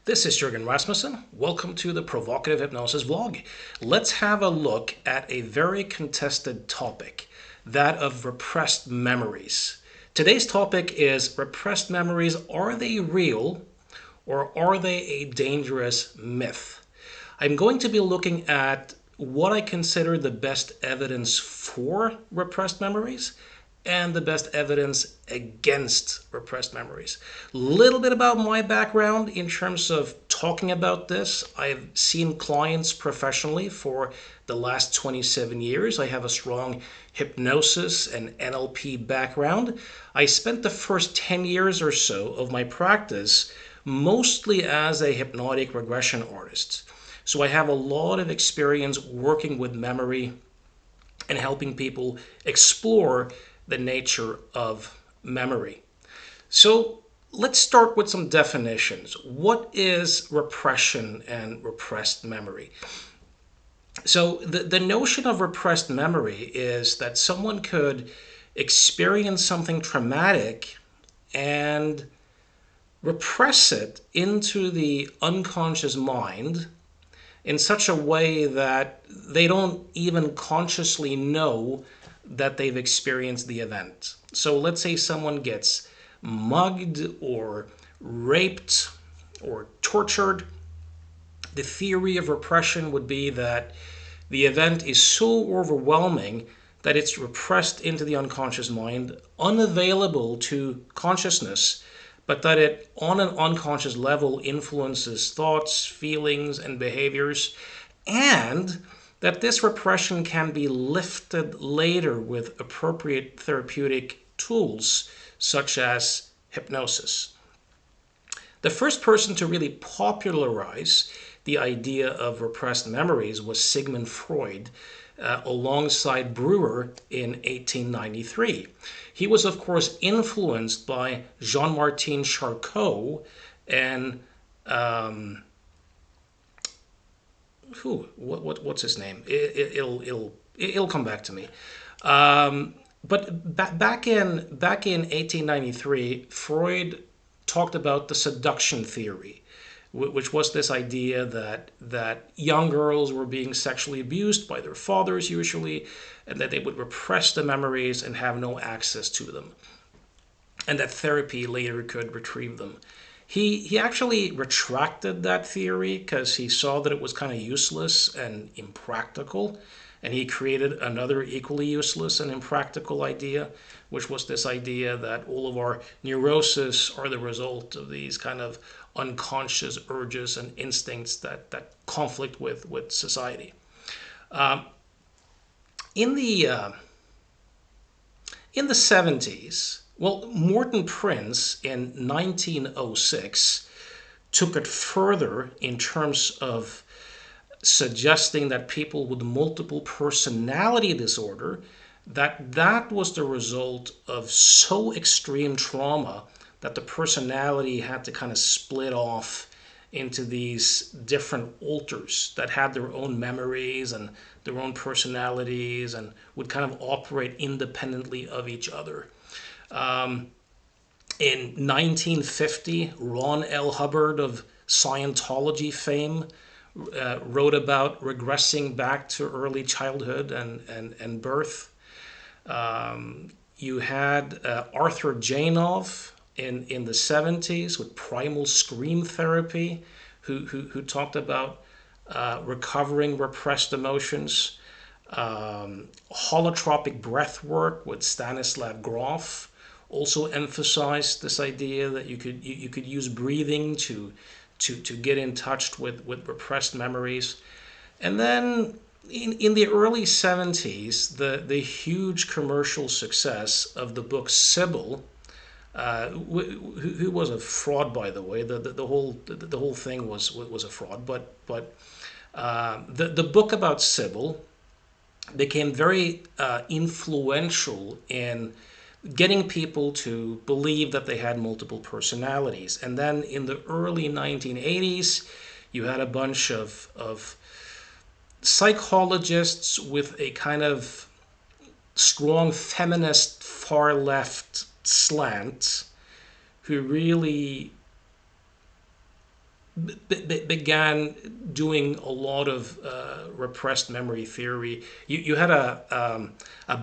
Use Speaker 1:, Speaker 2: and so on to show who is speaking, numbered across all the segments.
Speaker 1: This is Jürgen Rasmussen. Welcome to the Provocative Hypnosis vlog. Let's have a look at a very contested topic, that of repressed memories. Today's topic is repressed memories. Are they real or are they a dangerous myth? I'm going to be looking at what I consider the best evidence for repressed memories and the best evidence against repressed memories. A little bit about my background in terms of talking about this. I've seen clients professionally for the last 27 years. I have a strong hypnosis and NLP background. I spent the first 10 years or so of my practice mostly as a hypnotic regression artist. So I have a lot of experience working with memory and helping people explore the nature of memory. So let's start with some definitions. What is repression and repressed memory? So the notion of repressed memory is that someone could experience something traumatic and repress it into the unconscious mind in such a way that they don't even consciously know that they've experienced the event. So let's say someone gets mugged or raped or tortured. The theory of repression would be that the event is so overwhelming that it's repressed into the unconscious mind, unavailable to consciousness, but that it, on an unconscious level, influences thoughts, feelings, and behaviors, and that this repression can be lifted later with appropriate therapeutic tools, such as hypnosis. The first person to really popularize the idea of repressed memories was Sigmund Freud, alongside Breuer in 1893. He was, of course, influenced by Jean-Martin Charcot and what's his name? It'll come back to me. But back in 1893, Freud talked about the seduction theory, which was this idea that young girls were being sexually abused by their fathers usually, and that they would repress the memories and have no access to them, and that therapy later could retrieve them. He actually retracted that theory because he saw that it was kind of useless and impractical, and he created another equally useless and impractical idea, which was this idea that all of our neuroses are the result of these kind of unconscious urges and instincts that conflict with society. In the 70s, well, Morton Prince in 1906 took it further in terms of suggesting that people with multiple personality disorder, that was the result of so extreme trauma that the personality had to kind of split off into these different alters that had their own memories and their own personalities and would kind of operate independently of each other. In 1950, Ron L. Hubbard of Scientology fame wrote about regressing back to early childhood and birth. You had Arthur Janov in the 70s with primal scream therapy, who talked about recovering repressed emotions. Holotropic breath work with Stanislav Grof also emphasized this idea that you could use breathing to get in touch with repressed memories. And then in the early 70s, the huge commercial success of the book Sybil, who was a fraud, by the way. The whole thing was a fraud. But the book about Sybil became very influential in getting people to believe that they had multiple personalities. And then in the early 1980s, you had a bunch of psychologists with a kind of strong feminist far left slant who really began doing a lot of repressed memory theory. You had a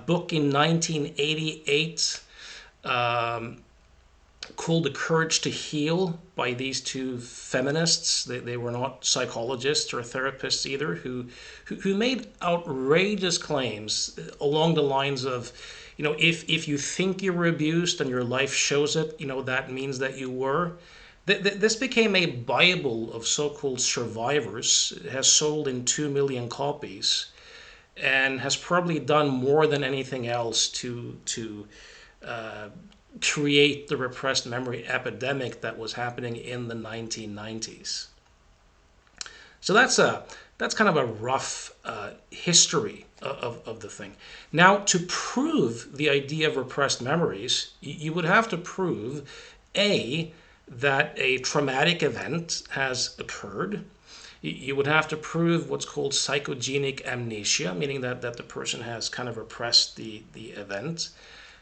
Speaker 1: book in 1988 called The Courage to Heal by these two feminists. They were not psychologists or therapists either, who made outrageous claims along the lines of, if you think you were abused and your life shows it, that means that you were. This became a Bible of so-called survivors. It has sold in 2 million copies and has probably done more than anything else to create the repressed memory epidemic that was happening in the 1990s. So that's kind of a rough history of the thing. Now, to prove the idea of repressed memories, you would have to prove that a traumatic event has occurred. You would have to prove what's called psychogenic amnesia, meaning that the person has kind of repressed the event.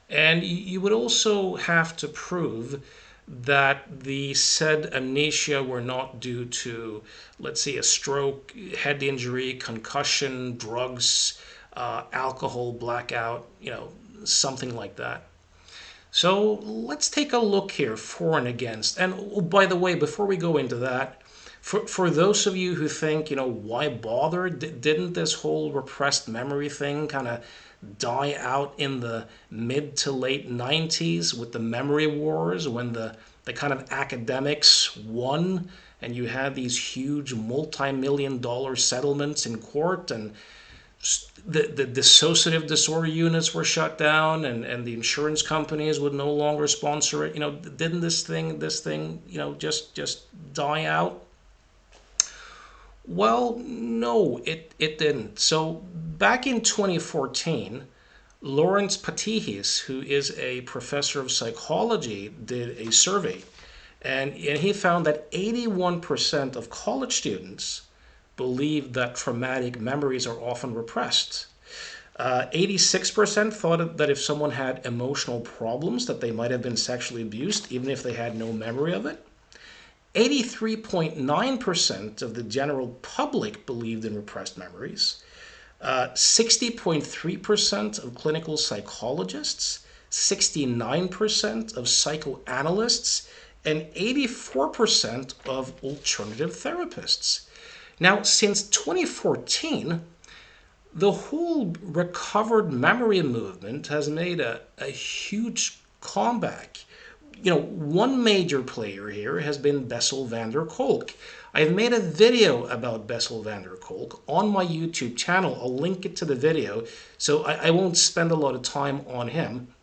Speaker 1: And you would also have to prove that the said amnesia were not due to, let's say, a stroke, head injury, concussion, drugs, alcohol, blackout, something like that. So let's take a look here, for and against. And oh, by the way, before we go into that, for those of you who think, why bother? Didn't this whole repressed memory thing kind of die out in the mid to late 90s with the memory wars, when the kind of academics won and you had these huge multi-million-dollar settlements in court, and the dissociative disorder units were shut down, and the insurance companies would no longer sponsor it? Didn't this thing just die out? Well, no, it didn't. So back in 2014, Lawrence Patihis, who is a professor of psychology, did a survey, and he found that 81% of college students believe that traumatic memories are often repressed. 86% thought that if someone had emotional problems, that they might have been sexually abused, even if they had no memory of it. 83.9% of the general public believed in repressed memories. 60.3% of clinical psychologists, 69% of psychoanalysts, and 84% of alternative therapists. Now, since 2014, the whole recovered memory movement has made a huge comeback. One major player here has been Bessel van der Kolk. I've made a video about Bessel van der Kolk on my YouTube channel. I'll link it to the video, so I won't spend a lot of time on him.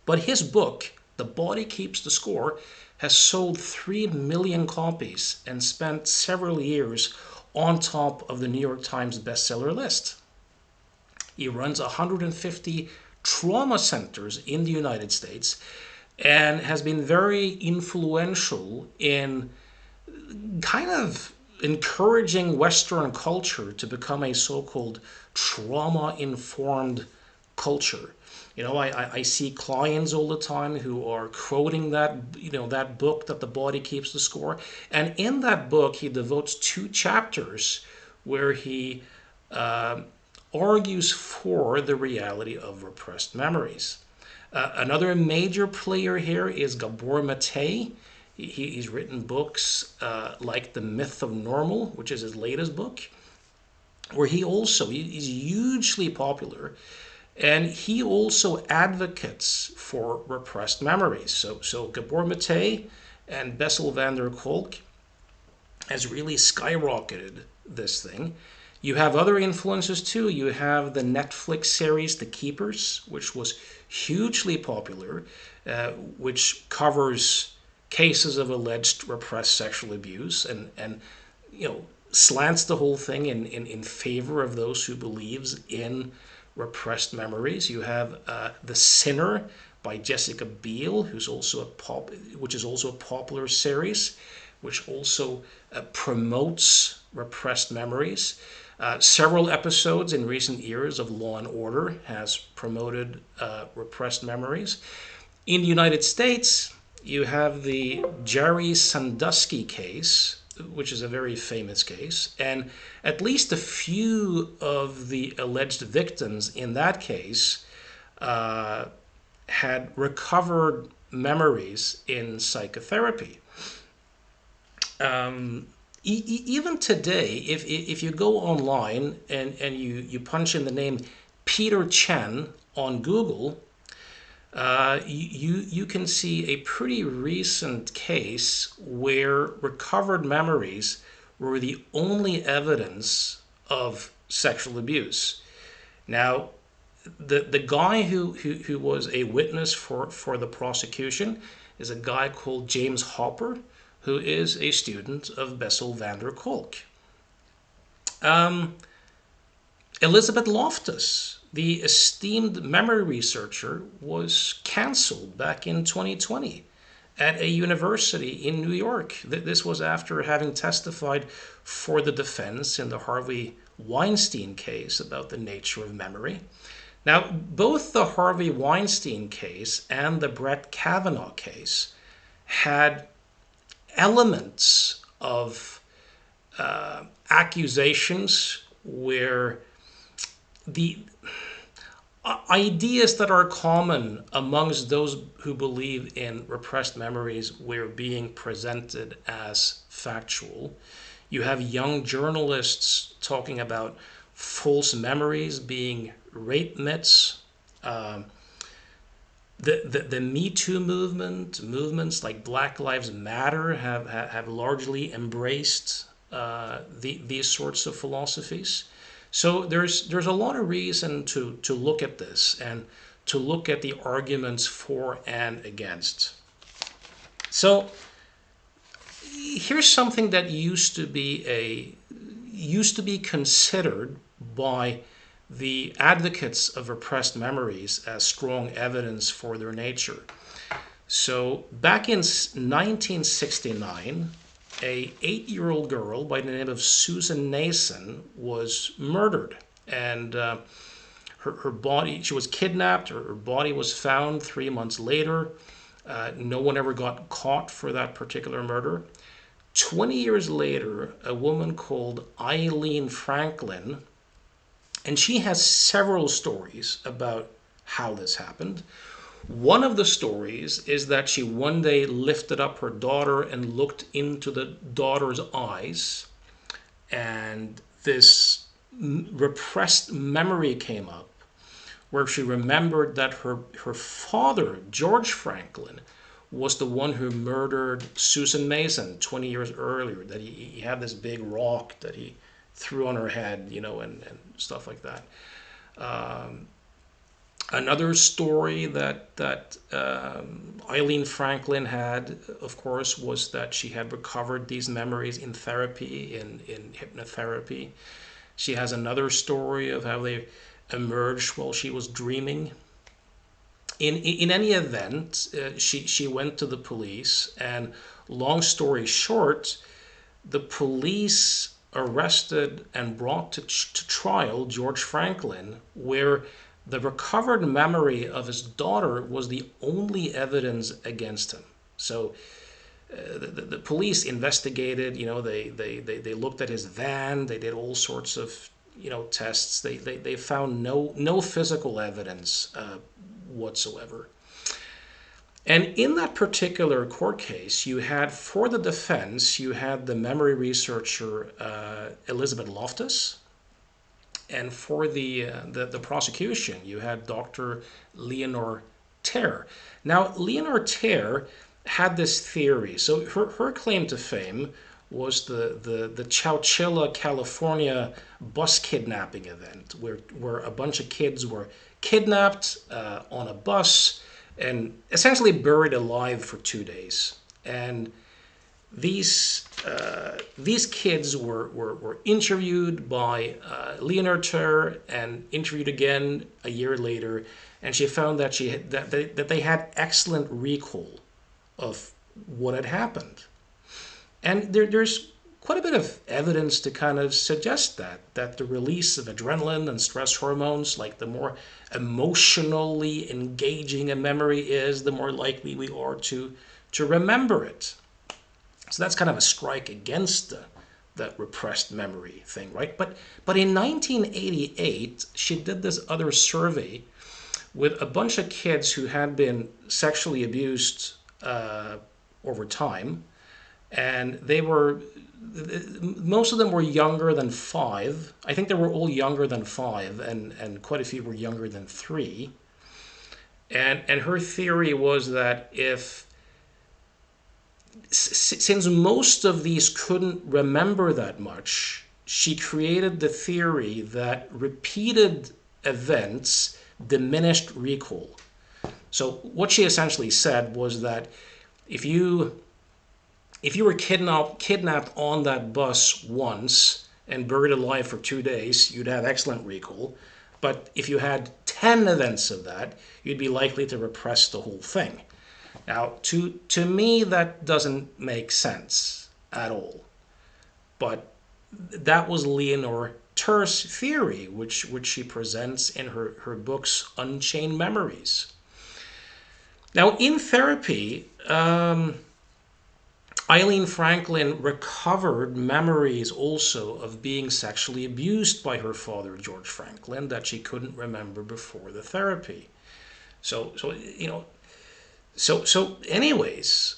Speaker 1: But his book, The Body Keeps the Score, has sold 3 million copies and spent several years on top of the New York Times bestseller list. He runs 150 trauma centers in the United States and has been very influential in kind of encouraging Western culture to become a so-called trauma-informed culture. I see clients all the time who are quoting that book, That the Body Keeps the Score. And in that book, he devotes 2 chapters where he argues for the reality of repressed memories. Another major player here is Gabor Mate. He's written books like The Myth of Normal, which is his latest book, where he's hugely popular, and he also advocates for repressed memories. So Gabor Mate and Bessel van der Kolk has really skyrocketed this thing. You have other influences too. You have the Netflix series The Keepers, which was hugely popular, which covers cases of alleged repressed sexual abuse and slants the whole thing in favor of those who believes in repressed memories. You have The Sinner by Jessica Biel, which is also a popular series, which also promotes repressed memories. Several episodes in recent years of Law and Order has promoted repressed memories. In the United States, you have the Jerry Sandusky case, which is a very famous case, and at least a few of the alleged victims in that case had recovered memories in psychotherapy. Even today, if you go online and you punch in the name Peter Chen on Google, you can see a pretty recent case where recovered memories were the only evidence of sexual abuse. Now, the guy who was a witness for the prosecution is a guy called James Hopper, who is a student of Bessel van der Kolk. Elisabeth Loftus, the esteemed memory researcher, was canceled back in 2020 at a university in New York. This was after having testified for the defense in the Harvey Weinstein case about the nature of memory. Now, both the Harvey Weinstein case and the Brett Kavanaugh case had elements of accusations where the ideas that are common amongst those who believe in repressed memories were being presented as factual. You have young journalists talking about false memories being rape myths. The Me Too movements like Black Lives Matter have largely embraced these sorts of philosophies. So there's a lot of reason to look at this and to look at the arguments for and against. So here's something that used to be considered by the advocates of repressed memories as strong evidence for their nature. So back in 1969, a 8-year-old girl by the name of Susan Nason was murdered, and her body, she was kidnapped. Her body was found 3 months later. No one ever got caught for that particular murder. 20 years later, a woman called Eilieen Franklin, and she has several stories about how this happened. One of the stories is that she one day lifted up her daughter and looked into the daughter's eyes, and this repressed memory came up where she remembered that her father, George Franklin, was the one who murdered Susan Mason 20 years earlier, that he had this big rock that he threw on her head, and stuff like that. Another story that Eilieen Franklin had, of course, was that she had recovered these memories in therapy, in hypnotherapy. She has another story of how they emerged while she was dreaming. In any event, she went to the police, and long story short, the police arrested and brought to trial George Franklin, where the recovered memory of his daughter was the only evidence against him. So the police investigated, they looked at his van, they did all sorts of tests. They found no physical evidence whatsoever. And in that particular court case, you had, for the defense, you had the memory researcher Elisabeth Loftus, and for the prosecution, you had Dr. Leonore Terr. Now, Leonore Terr had this theory. So her claim to fame was the Chowchilla, California bus kidnapping event, where a bunch of kids were kidnapped on a bus and essentially buried alive for 2 days. And these kids were interviewed by Leonore Terr and interviewed again a year later, and she found that that they had excellent recall of what had happened. And there's quite a bit of evidence to kind of suggest that the release of adrenaline and stress hormones, like the more emotionally engaging a memory is, the more likely we are to remember it. So that's kind of a strike against the repressed memory thing, right? But in 1988, she did this other survey with a bunch of kids who had been sexually abused over time, and they were, most of them were younger than 5. I think they were all younger than 5, and quite a few were younger than 3. And her theory was that since most of these couldn't remember that much, she created the theory that repeated events diminished recall. So what she essentially said was that if you were kidnapped on that bus once and buried alive for 2 days, you'd have excellent recall. But if you had 10 events of that, you'd be likely to repress the whole thing. Now, to me, that doesn't make sense at all. But that was Leonore Terr's theory, which she presents in her books Unchained Memories. Now, in therapy, Eilieen Franklin recovered memories also of being sexually abused by her father, George Franklin, that she couldn't remember before the therapy. So anyways,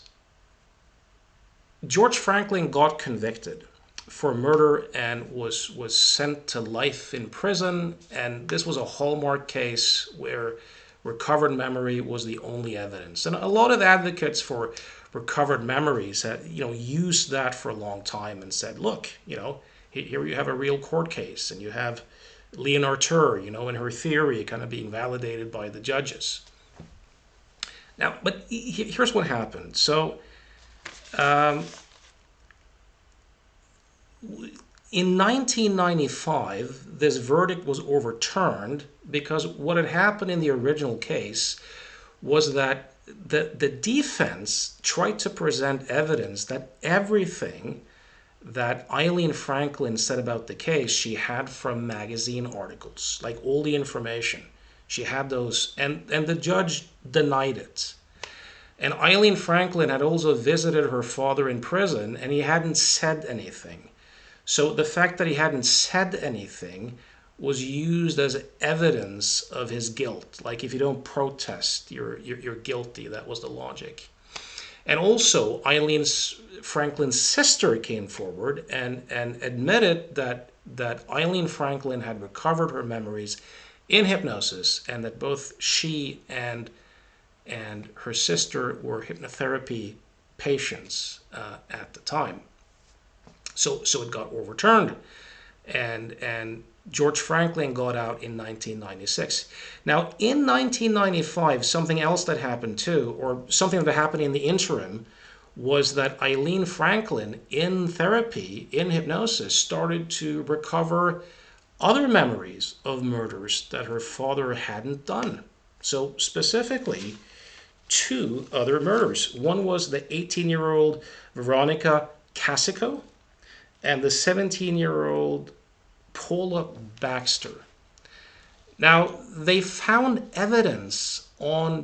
Speaker 1: George Franklin got convicted for murder and was sent to life in prison, and this was a hallmark case where recovered memory was the only evidence. And a lot of advocates for recovered memories had, used that for a long time and said, look, here you have a real court case, and you have Leonore Terr, and her theory kind of being validated by the judges. Now, but here's what happened. So, in 1995, this verdict was overturned because what had happened in the original case was that the defense tried to present evidence that everything that Eilieen Franklin said about the case she had from magazine articles, like all the information. She had those, and the judge denied it. And Eilieen Franklin had also visited her father in prison, and he hadn't said anything. So the fact that he hadn't said anything was used as evidence of his guilt. Like, if you don't protest, you're guilty. That was the logic. And also, Eilieen Franklin's sister came forward and admitted that Eilieen Franklin had recovered her memories in hypnosis, and that both she and her sister were hypnotherapy patients at the time. So it got overturned, and George Franklin got out in 1996. Now, in 1995, something else that happened too, or something that happened in the interim, was that Eilieen Franklin, in therapy, in hypnosis, started to recover other memories of murders that her father hadn't done. So specifically, 2 other murders. One was the 18-year-old Veronica Casico and the 17-year-old Paula Baxter. Now, they found evidence on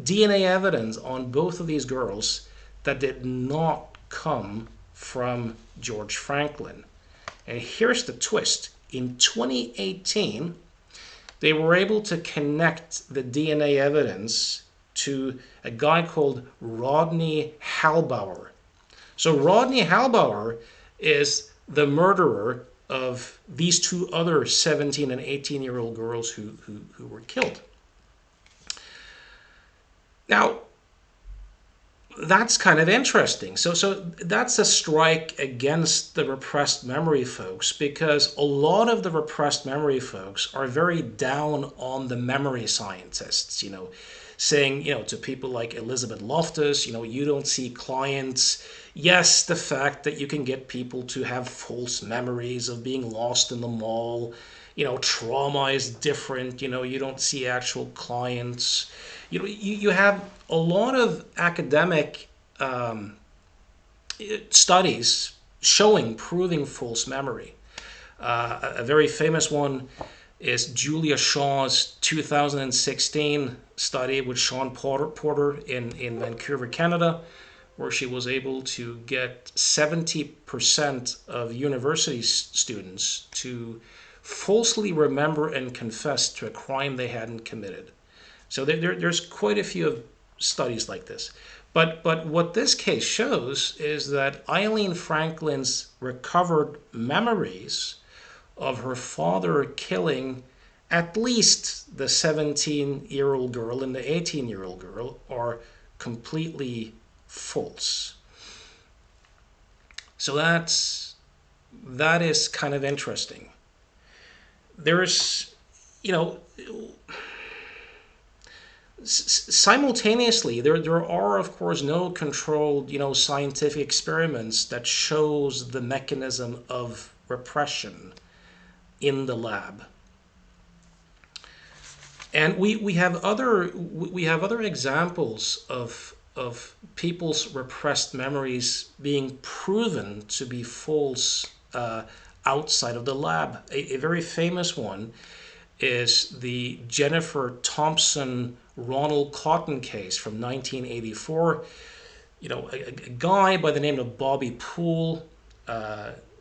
Speaker 1: DNA evidence on both of these girls that did not come from George Franklin. And here's the twist. In 2018, they were able to connect the DNA evidence to a guy called Rodney Halbauer. So Rodney Halbauer is the murderer of these 2 other 17 and 18-year-old girls who were killed. Now, that's kind of interesting. So that's a strike against the repressed memory folks, because a lot of the repressed memory folks are very down on the memory scientists, saying, to people like Elisabeth Loftus, you don't see clients. Yes, the fact that you can get people to have false memories of being lost in the mall, trauma is different, you don't see actual clients. You have a lot of academic studies proving false memory. A very famous one is Julia Shaw's 2016 study with Sean Porter in Vancouver, Canada, where she was able to get 70% of university students to falsely remember and confess to a crime they hadn't committed. So there's quite a few studies like this. But what this case shows is that Eileen Franklin's recovered memories of her father killing at least the 17-year-old girl and the 18-year-old girl are completely false. So that is kind of interesting. There's, simultaneously, there are, of course, no controlled, scientific experiments that shows the mechanism of repression in the lab. And we have other examples of people's repressed memories being proven to be false outside of the lab. A very famous one is the Jennifer Thompson Ronald-Cotton case from 1984. A guy by the name of Bobby Poole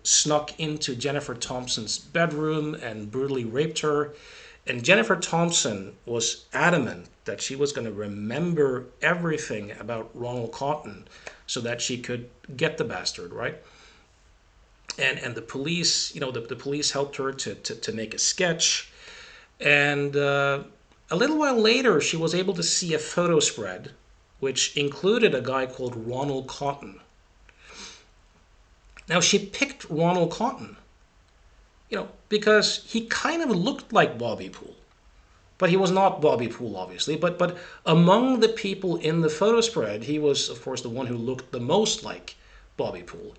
Speaker 1: snuck into Jennifer Thompson's bedroom and brutally raped her. And Jennifer Thompson was adamant that she was going to remember everything about Ronald-Cotton so that she could get the bastard, right? And the police, the police helped her to make a sketch. And a little while later, she was able to see a photo spread which included a guy called Ronald-Cotton. Now, she picked Ronald-Cotton, because he kind of looked like Bobby Poole. But he was not Bobby Poole, obviously. But among the people in the photo spread, he was, of course, the one who looked the most like Bobby Poole.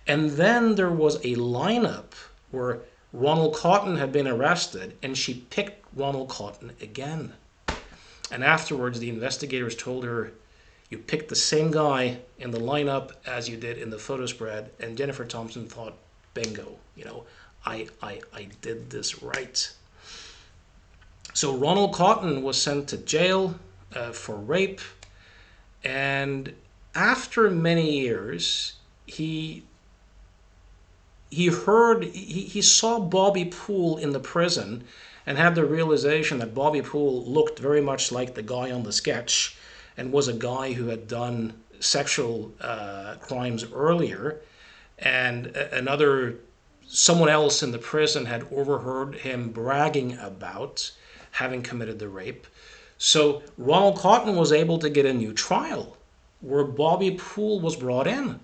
Speaker 1: And then there was a lineup where Ronald-Cotton had been arrested, and she picked Ronald-Cotton again. And afterwards, the investigators told her, you picked the same guy in the lineup as you did in the photo spread. And Jennifer Thompson thought, bingo, I did this right. So Ronald-Cotton was sent to jail for rape. And after many years, he saw Bobby Poole in the prison and had the realization that Bobby Poole looked very much like the guy on the sketch and was a guy who had done sexual crimes earlier. And someone else in the prison had overheard him bragging about having committed the rape. So Ronald-Cotton was able to get a new trial where Bobby Poole was brought in.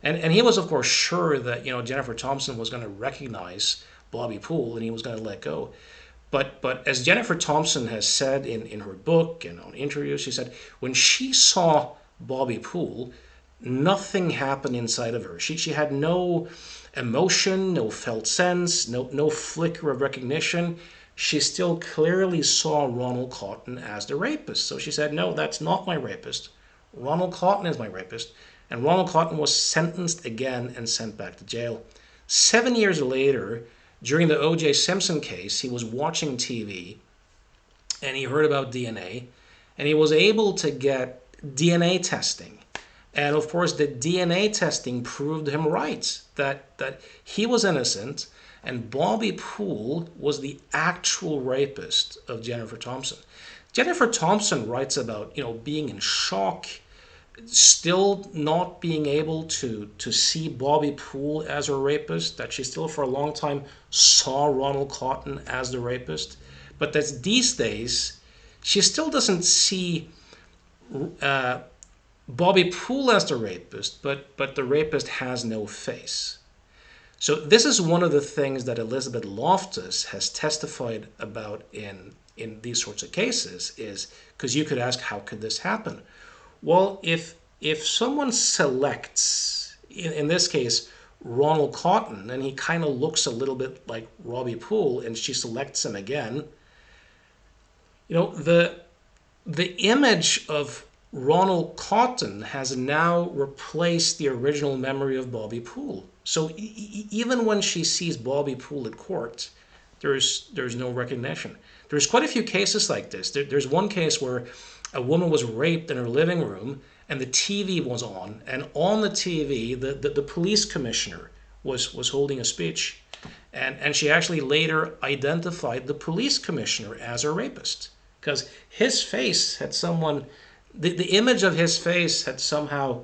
Speaker 1: And he was, of course, sure that, Jennifer Thompson was going to recognize Bobby Poole and he was going to let go. But as Jennifer Thompson has said in her book and on interviews, she said when she saw Bobby Poole, nothing happened inside of her. She had no emotion, no felt sense, no flicker of recognition. She still clearly saw Ronald-Cotton as the rapist. So she said, no, that's not my rapist. Ronald-Cotton is my rapist. And Ronald-Cotton was sentenced again and sent back to jail. 7 years later, during the O.J. Simpson case, he was watching TV and he heard about DNA and he was able to get DNA testing. And of course, the DNA testing proved him right, that he was innocent and Bobby Poole was the actual rapist of Jennifer Thompson. Jennifer Thompson writes about, being in shock, still not being able to see Bobby Poole as her rapist, that she still for a long time saw Ronald-Cotton as the rapist. But that these days, she still doesn't see Bobby Poole as the rapist, but the rapist has no face. So this is one of the things that Elisabeth Loftus has testified about in these sorts of cases, is because you could ask, how could this happen? Well, if someone selects, in this case, Ronald-Cotton, and he kind of looks a little bit like Bobby Poole, and she selects him again, the image of Ronald-Cotton has now replaced the original memory of Bobby Poole. So even when she sees Bobby Poole at court, there's no recognition. There's quite a few cases like this. There's one case where a woman was raped in her living room and the TV was on, and on the TV, the police commissioner was holding a speech, and she actually later identified the police commissioner as a rapist because his face had the image of his face had somehow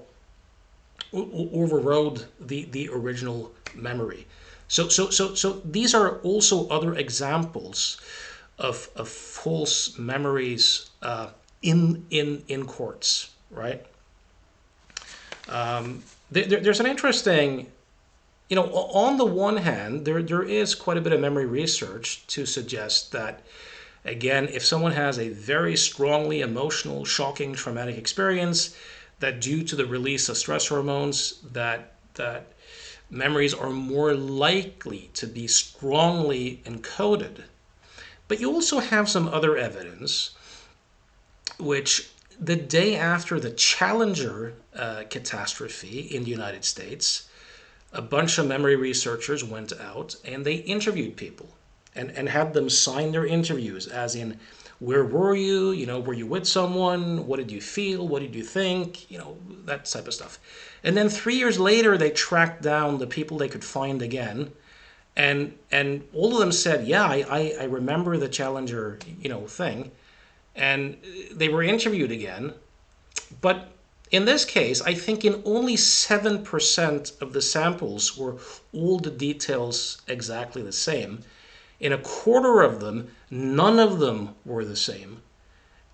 Speaker 1: overrode the original memory. So these are also other examples of false memories in courts, right? There's an interesting, on the one hand, there is quite a bit of memory research to suggest that, again, if someone has a very strongly emotional, shocking, traumatic experience, that due to the release of stress hormones, that memories are more likely to be strongly encoded. But you also have some other evidence, which the day after the Challenger catastrophe in the United States, a bunch of memory researchers went out and they interviewed people and had them sign their interviews, as in, where were you? Were you with someone? What did you feel? What did you think? That type of stuff. And then 3 years later, they tracked down the people they could find again. And all of them said, yeah, I remember the Challenger, thing. And they were interviewed again. But in this case, I think in only 7% of the samples were all the details exactly the same. In a quarter of them, none of them were the same.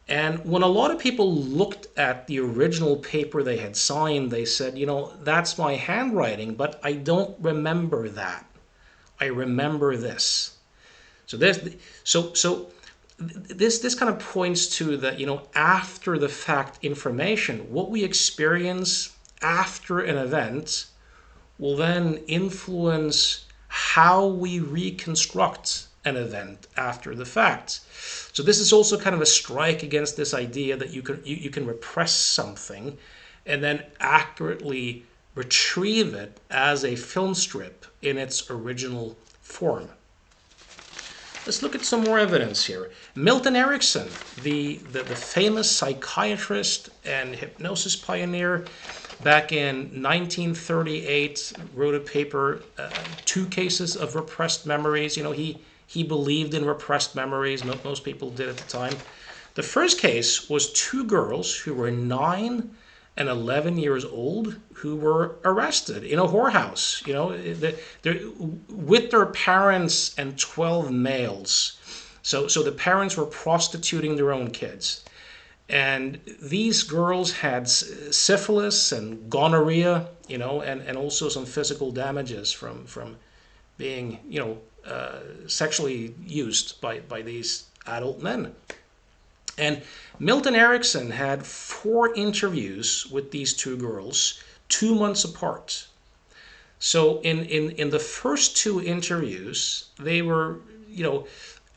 Speaker 1: And when a lot of people looked at the original paper they had signed, they said, that's my handwriting, but I don't remember that. I remember this. So this kind of points to that, after the fact information, what we experience after an event will then influence how we reconstruct an event after the fact. So this is also kind of a strike against this idea that you can repress something and then accurately retrieve it as a film strip in its original form. Let's look at some more evidence here. Milton Erickson, the famous psychiatrist and hypnosis pioneer, back in 1938, wrote a paper, 2 cases of repressed memories. He believed in repressed memories. Most people did at the time. The first case was 2 girls who were 9 and 11 years old who were arrested in a whorehouse, with their parents and 12 males. So the parents were prostituting their own kids. And these girls had syphilis and gonorrhea, and also some physical damages from being, sexually used by these adult men. And Milton Erickson had 4 interviews with these 2 girls, 2 months apart. So in the first 2 interviews, they were,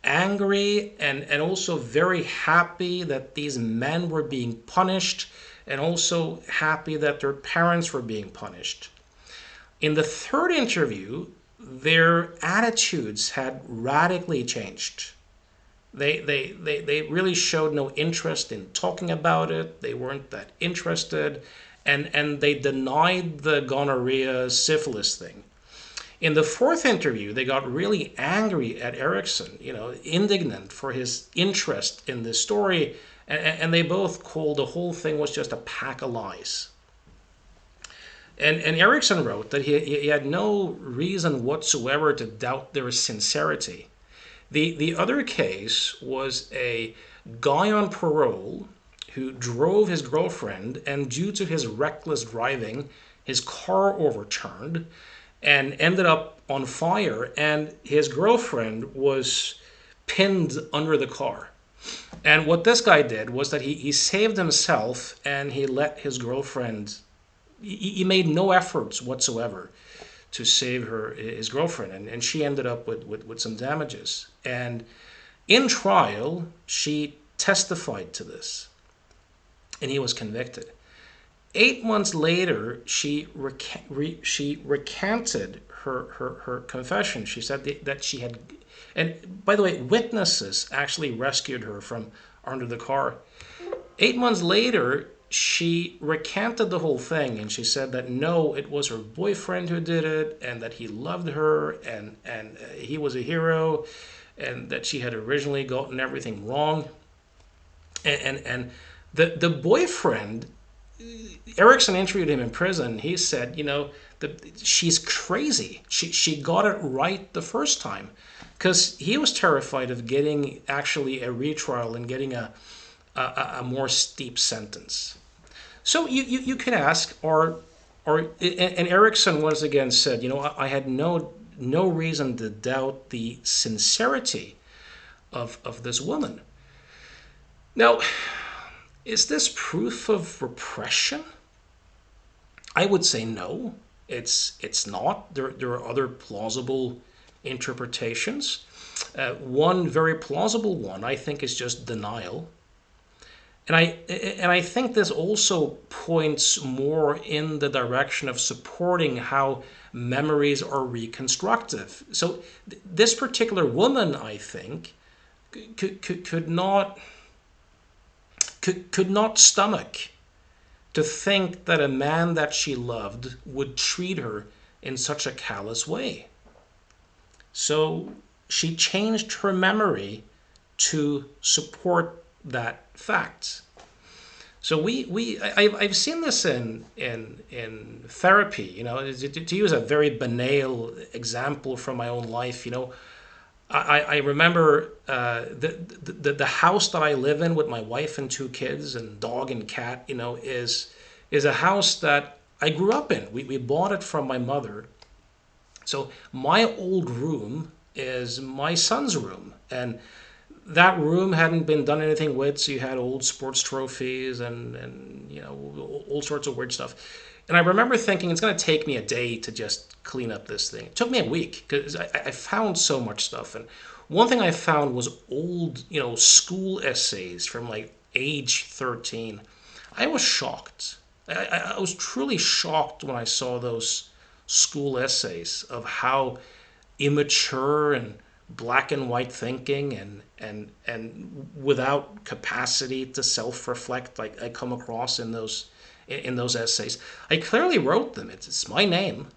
Speaker 1: angry and also very happy that these men were being punished, and also happy that their parents were being punished. In the 3rd interview, their attitudes had radically changed. They really showed no interest in talking about it. They weren't that interested, and they denied the gonorrhea syphilis thing. In the 4th interview, they got really angry at Erickson, indignant for his interest in this story, and they both called the whole thing was just a pack of lies. And Erickson wrote that he had no reason whatsoever to doubt their sincerity. The other case was a guy on parole who drove his girlfriend, and due to his reckless driving, his car overturned and ended up on fire, and his girlfriend was pinned under the car. And what this guy did was that he saved himself, and he let his girlfriend, he made no efforts whatsoever to save his girlfriend, and she ended up with some damages. And in trial, she testified to this, and he was convicted. 8 months later, she recanted her confession. She said that she had, and by the way, witnesses actually rescued her from under the car. 8 months later, she recanted the whole thing, and she said that no, it was her boyfriend who did it, and that he loved her, and he was a hero, and that she had originally gotten everything wrong. And the boyfriend, Erickson interviewed him in prison. He said, she's crazy. She got it right the first time, because he was terrified of getting actually a retrial and getting a more steep sentence. So you could ask, and Erickson once again said, I had no reason to doubt the sincerity of this woman. Now, is this proof of repression? I would say no. It's not. There are other plausible interpretations. One very plausible one, I think, is just denial. And I think this also points more in the direction of supporting how memories are reconstructive. So this particular woman, I think, could not stomach to think that a man that she loved would treat her in such a callous way. So she changed her memory to support that fact. So I've seen this in therapy. To use a very banal example from my own life. I remember the house that I live in with my wife and 2 kids and dog and cat. Is a house that I grew up in. We bought it from my mother. So my old room is my son's room, and that room hadn't been done anything with, so you had old sports trophies and all sorts of weird stuff. And I remember thinking, it's going to take me a day to just clean up this thing. It took me a week because I found so much stuff. And one thing I found was old, school essays from like age 13. I was shocked. I was truly shocked when I saw those school essays of how immature and black and white thinking and without capacity to self-reflect like I come across in those essays. I clearly wrote them. It's my name.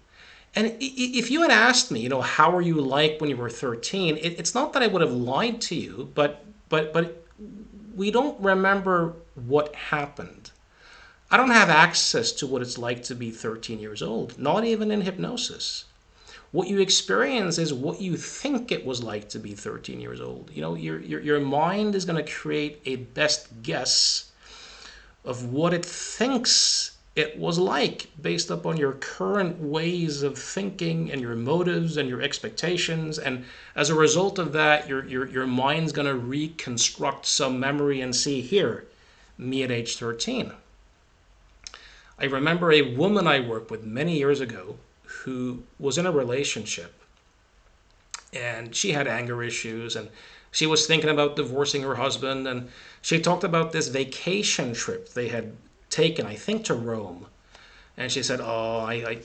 Speaker 1: And if you had asked me, how were you like when you were 13, it's not that I would have lied to you, but we don't remember what happened. I don't have access to what it's like to be 13 years old, not even in hypnosis. What you experience is what you think it was like to be 13 years old. Your mind is going to create a best guess of what it thinks it was like based upon your current ways of thinking and your motives and your expectations. And as a result of that, your mind's going to reconstruct some memory and see, here, me at age 13. I remember a woman I worked with many years ago who was in a relationship, and she had anger issues, and she was thinking about divorcing her husband, and she talked about this vacation trip they had taken, I think, to Rome. And she said, I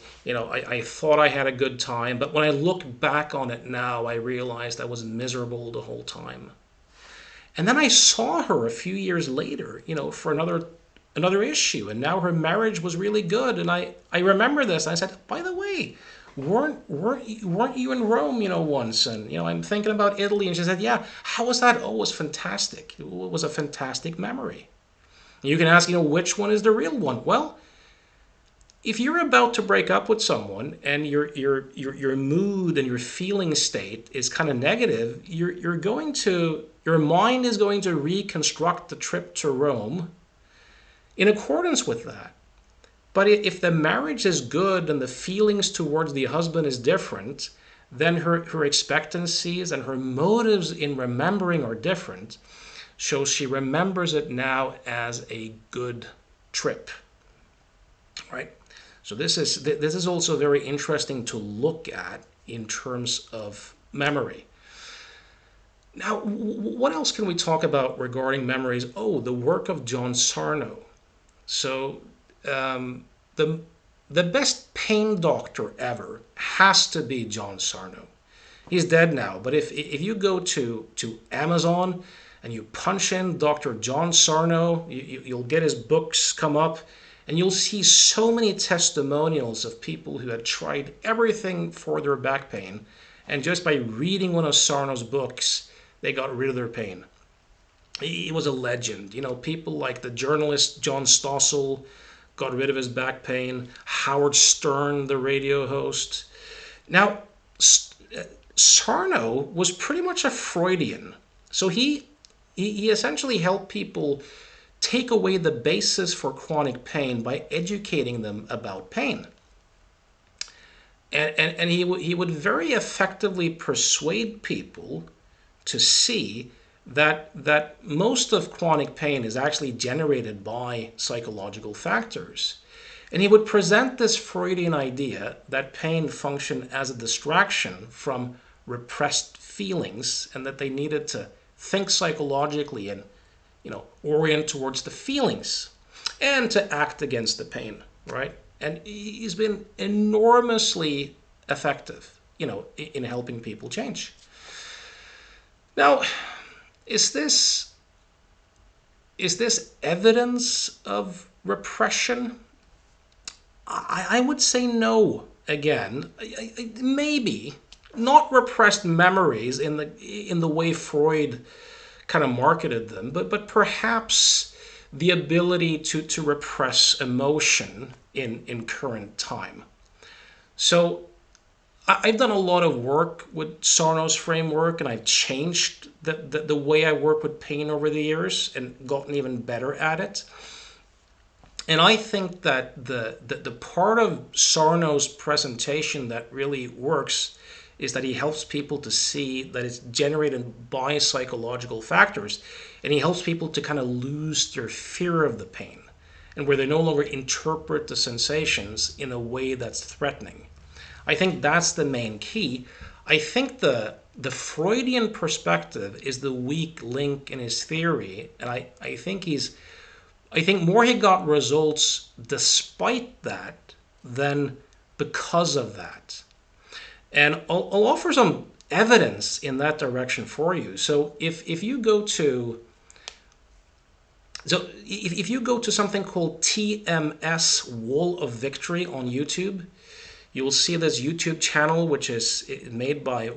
Speaker 1: thought I had a good time, but when I look back on it now, I realized I was miserable the whole time. And then I saw her a few years later, for another issue, and now her marriage was really good. And I remember this. I said, by the way, weren't you in Rome, once? And I'm thinking about Italy. And she said, yeah. How was that? Oh, it was fantastic. It was a fantastic memory. And you can ask, which one is the real one? Well, if you're about to break up with someone and your mood and your feeling state is kind of negative, your mind is going to reconstruct the trip to Rome in accordance with that. But if the marriage is good and the feelings towards the husband is different, then her expectancies and her motives in remembering are different. So she remembers it now as a good trip, right? So this is also very interesting to look at in terms of memory. Now, what else can we talk about regarding memories? Oh, the work of John Sarno. So the best pain doctor ever has to be John Sarno. He's dead now, but if you go to Amazon and you punch in Dr. John Sarno, you'll get his books come up, and you'll see so many testimonials of people who had tried everything for their back pain, and just by reading one of Sarno's books, they got rid of their pain. He was a legend. You know, people like the journalist John Stossel got rid of his back pain. Howard Stern, the radio host. Now, Sarno was pretty much a Freudian. So he essentially helped people take away the basis for chronic pain by educating them about pain. And he would very effectively persuade people to see that most of chronic pain is actually generated by psychological factors. And he would present this Freudian idea that pain functioned as a distraction from repressed feelings, and that they needed to think psychologically and, orient towards the feelings and to act against the pain, right? And he's been enormously effective, in helping people change. Now, is this evidence of repression? I would say no. Again, maybe not repressed memories in the way Freud kind of marketed them, but perhaps the ability to repress emotion in current time. So I've done a lot of work with Sarno's framework, and I've changed the way I work with pain over the years and gotten even better at it. And I think that the part of Sarno's presentation that really works is that he helps people to see that it's generated by psychological factors, and he helps people to kind of lose their fear of the pain, and where they no longer interpret the sensations in a way that's threatening. I think that's the main key. I think the Freudian perspective is the weak link in his theory, and I think more he got results despite that than because of that. And I'll offer some evidence in that direction for you. So if you go to something called TMS Wall of Victory on YouTube, you will see this YouTube channel, which is made by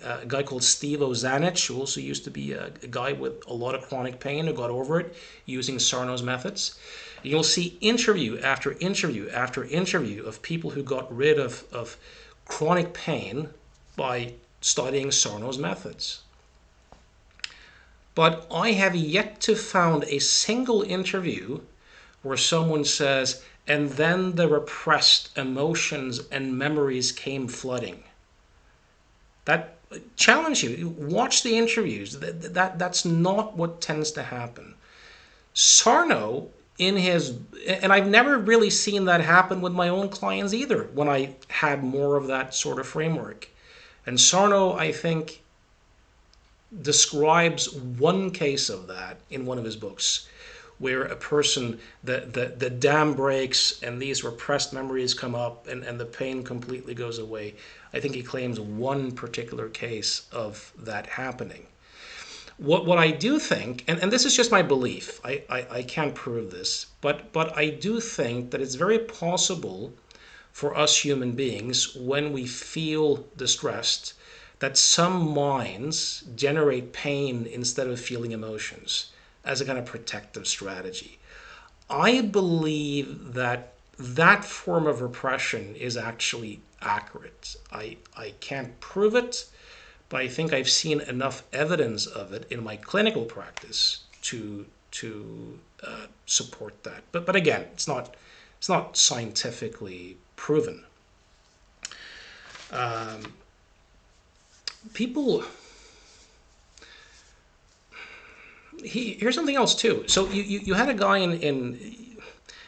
Speaker 1: a guy called Steve Ozanich, who also used to be a guy with a lot of chronic pain who got over it using Sarno's methods. You'll see interview after interview after interview of people who got rid of chronic pain by studying Sarno's methods. But I have yet to find a single interview where someone says, and then the repressed emotions and memories came flooding. That challenge you. Watch the interviews. That's not what tends to happen. Sarno, and I've never really seen that happen with my own clients either when I had more of that sort of framework. And Sarno, I think, describes one case of that in one of his books, where a person, the dam breaks and these repressed memories come up and the pain completely goes away. I think he claims one particular case of that happening. What I do think, and this is just my belief, I can't prove this, but I do think that it's very possible for us human beings, when we feel distressed, that some minds generate pain instead of feeling emotions as a kind of protective strategy. I believe that that form of repression is actually accurate. I can't prove it, but I think I've seen enough evidence of it in my clinical practice to support that. But again, it's not scientifically proven. Here's something else too. So you had a guy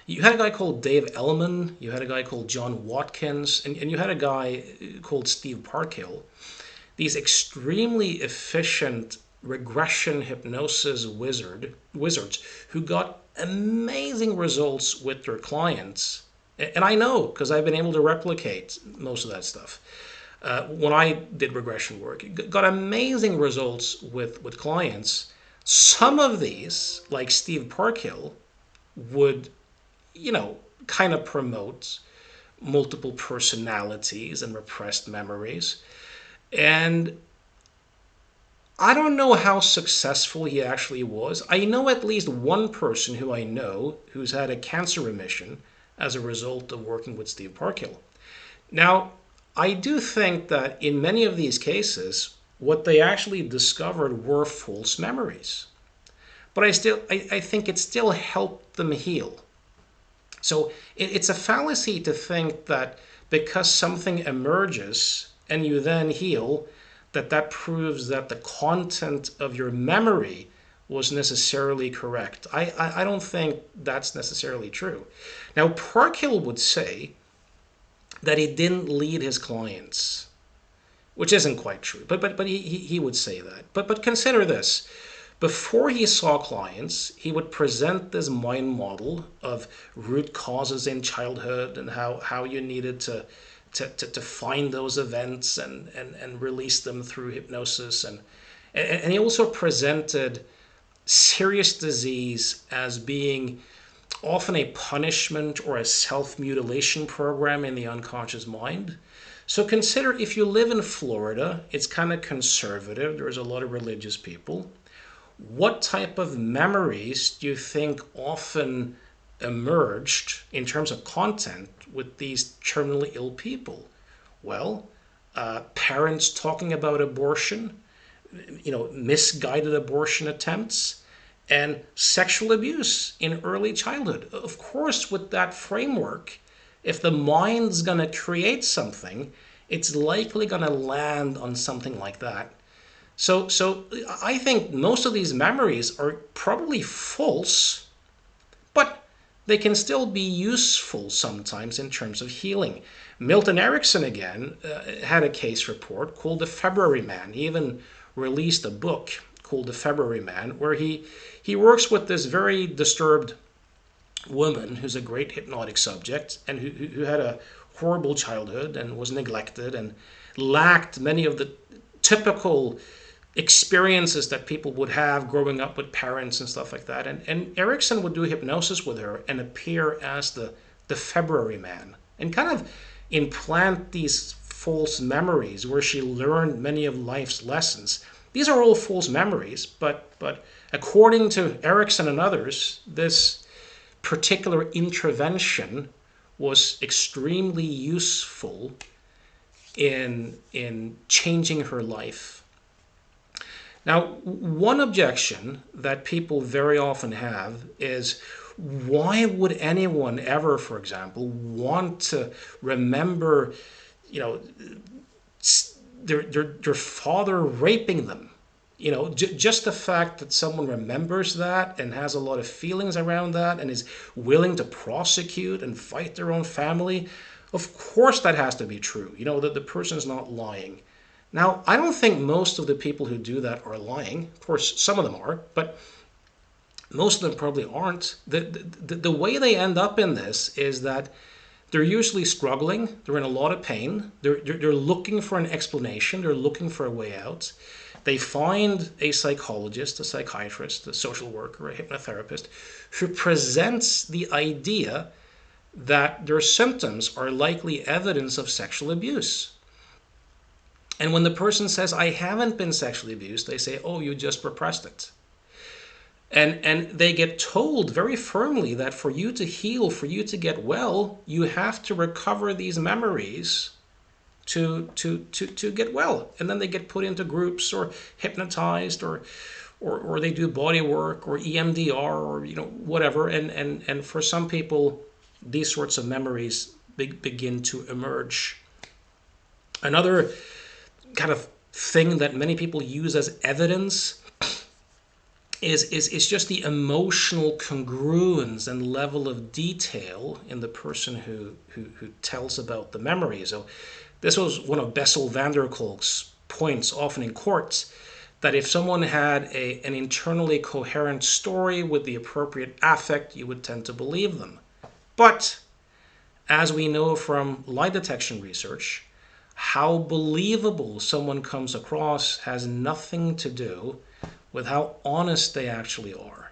Speaker 1: you had a guy called Dave Ellman, you had a guy called John Watkins, and you had a guy called Steve Parkhill. These extremely efficient regression hypnosis wizards who got amazing results with their clients. And I know, because I've been able to replicate most of that stuff. When I did regression work, got amazing results with clients Some of these, like Steve Parkhill, would, kind of promote multiple personalities and repressed memories. And I don't know how successful he actually was. I know at least one person who I know who's had a cancer remission as a result of working with Steve Parkhill. Now, I do think that in many of these cases, what they actually discovered were false memories. But I think it still helped them heal. So it's a fallacy to think that because something emerges and you then heal, that proves that the content of your memory was necessarily correct. I don't think that's necessarily true. Now, Parkhill would say that he didn't lead his clients, which isn't quite true, but he would say that. But consider this. Before he saw clients, he would present this mind model of root causes in childhood and how you needed to find those events and release them through hypnosis. And he also presented serious disease as being often a punishment or a self-mutilation program in the unconscious mind. So consider, if you live in Florida, it's kind of conservative. There's a lot of religious people. What type of memories do you think often emerged in terms of content with these terminally ill people? Well, parents talking about abortion, misguided abortion attempts, and sexual abuse in early childhood. Of course, with that framework, if the mind's going to create something, it's likely going to land on something like that. So I think most of these memories are probably false, but they can still be useful sometimes in terms of healing. Milton Erickson, again, had a case report called The February Man. He even released a book called The February Man, where he works with this very disturbed woman who's a great hypnotic subject and who had a horrible childhood and was neglected and lacked many of the typical experiences that people would have growing up with parents and stuff like that. And Erickson would do hypnosis with her and appear as the February Man and kind of implant these false memories where she learned many of life's lessons. These are all false memories, but according to Erickson and others, this particular intervention was extremely useful in changing her life. Now, one objection that people very often have is, why would anyone ever, for example, want to remember, their father raping them? Just the fact that someone remembers that and has a lot of feelings around that and is willing to prosecute and fight their own family, of course that has to be true, that the person's not lying. Now, I don't think most of the people who do that are lying. Of course, some of them are, but most of them probably aren't. The way they end up in this is that they're usually struggling. They're in a lot of pain. They're looking for an explanation. They're looking for a way out. They find a psychologist, a psychiatrist, a social worker, a hypnotherapist who presents the idea that their symptoms are likely evidence of sexual abuse. And when the person says, I haven't been sexually abused, they say, oh, you just repressed it. And they get told very firmly that for you to heal, for you to get well, you have to recover these memories to get well. And then they get put into groups or hypnotized or they do body work or EMDR or whatever. And for some people, these sorts of memories begin to emerge. Another kind of thing that many people use as evidence is just the emotional congruence and level of detail in the person who tells about the memory. So this was one of Bessel van der Kolk's points often in courts, that if someone had an internally coherent story with the appropriate affect, you would tend to believe them. But as we know from lie detection research, how believable someone comes across has nothing to do with how honest they actually are.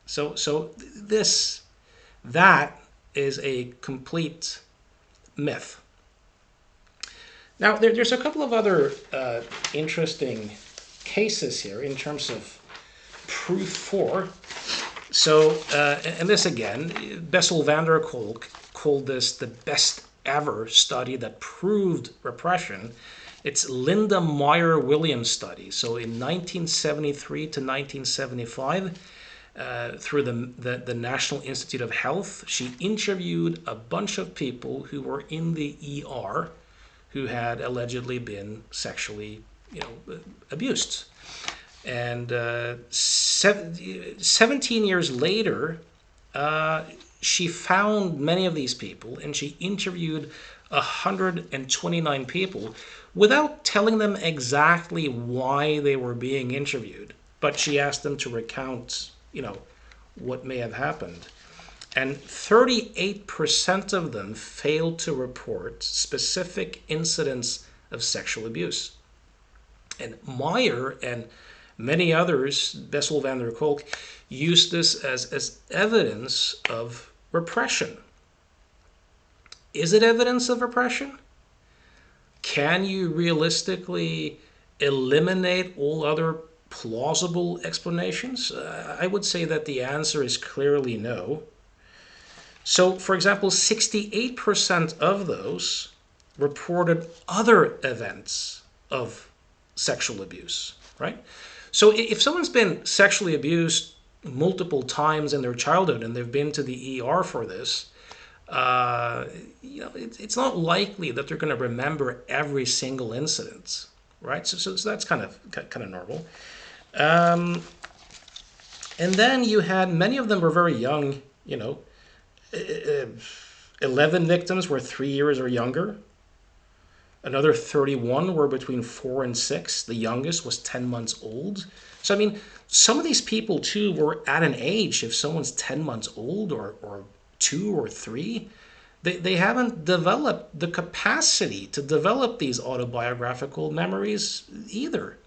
Speaker 1: So that is a complete myth. Now, there's a couple of other interesting cases here in terms of proof for. So, and this again, Bessel van der Kolk called this the best ever study that proved repression. It's Linda Meyer-Williams study. So in 1973 to 1975, through the National Institute of Health, she interviewed a bunch of people who were in the ER who had allegedly been sexually, abused. And 17 years later, she found many of these people, and she interviewed 129 people without telling them exactly why they were being interviewed. But she asked them to recount, what may have happened. And 38% of them failed to report specific incidents of sexual abuse. And Meyer and many others, Bessel van der Kolk, used this as evidence of repression. Is it evidence of repression? Can you realistically eliminate all other plausible explanations? I would say that the answer is clearly no. So, for example, 68% of those reported other events of sexual abuse, right? So if someone's been sexually abused multiple times in their childhood and they've been to the ER for this, it's not likely that they're going to remember every single incident, right? So that's kind of normal. And then you had, many of them were very young, 11 victims were 3 years or younger. Another 31 were between 4 and 6. The youngest was 10 months old. So, I mean, some of these people, too, were at an age, if someone's 10 months old or 2 or 3, they haven't developed the capacity to develop these autobiographical memories either.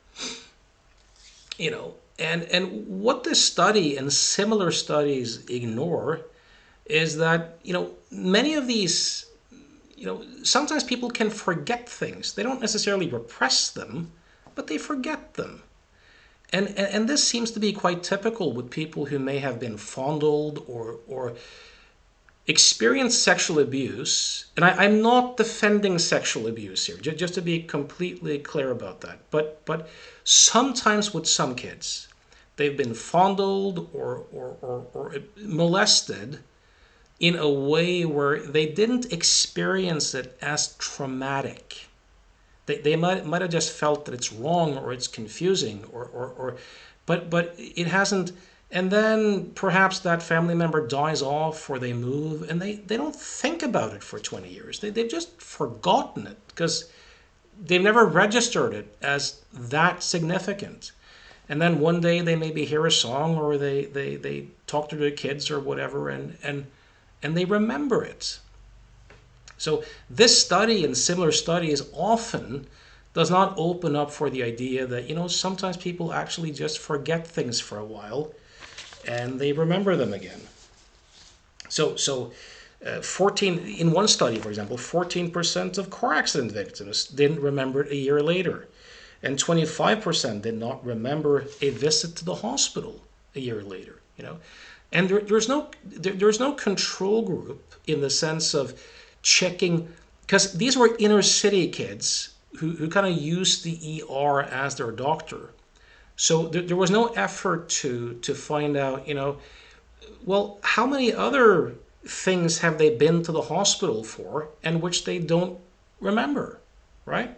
Speaker 1: And what this study and similar studies ignore is that, many of these, sometimes people can forget things. They don't necessarily repress them, but they forget them. And this seems to be quite typical with people who may have been fondled or experienced sexual abuse. And I'm not defending sexual abuse here, just to be completely clear about that. But sometimes with some kids, they've been fondled or molested in a way where they didn't experience it as traumatic. They might have just felt that it's wrong or it's confusing but it hasn't. And then perhaps that family member dies off or they move and they don't think about it for 20 years. They've just forgotten it because they've never registered it as that significant. And then one day they maybe hear a song or they talk to their kids or whatever and they remember it. So this study and similar studies often does not open up for the idea that, sometimes people actually just forget things for a while and they remember them again. So 14, in one study, for example, 14% of car accident victims didn't remember it a year later. And 25% did not remember a visit to the hospital a year later, And there's no control group in the sense of checking, because these were inner city kids who kind of used the ER as their doctor. So there was no effort to find out, well, how many other things have they been to the hospital for and which they don't remember, right?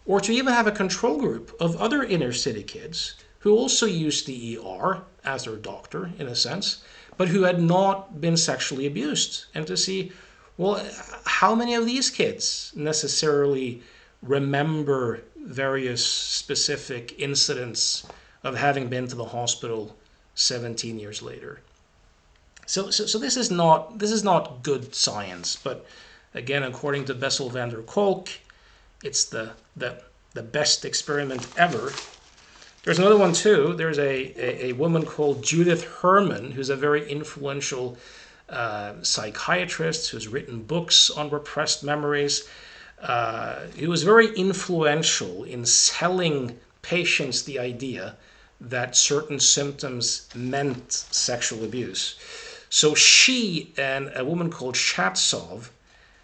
Speaker 1: Or to even have a control group of other inner city kids who also used the ER as their doctor, in a sense, but who had not been sexually abused. And to see, well, how many of these kids necessarily remember various specific incidents of having been to the hospital 17 years later. So this is not good science, but again, according to Bessel van der Kolk, it's the best experiment ever. There's another one too. There's a woman called Judith Herman, who's a very influential psychiatrist who's written books on repressed memories. He was very influential in selling patients the idea that certain symptoms meant sexual abuse. So she and a woman called Shatsov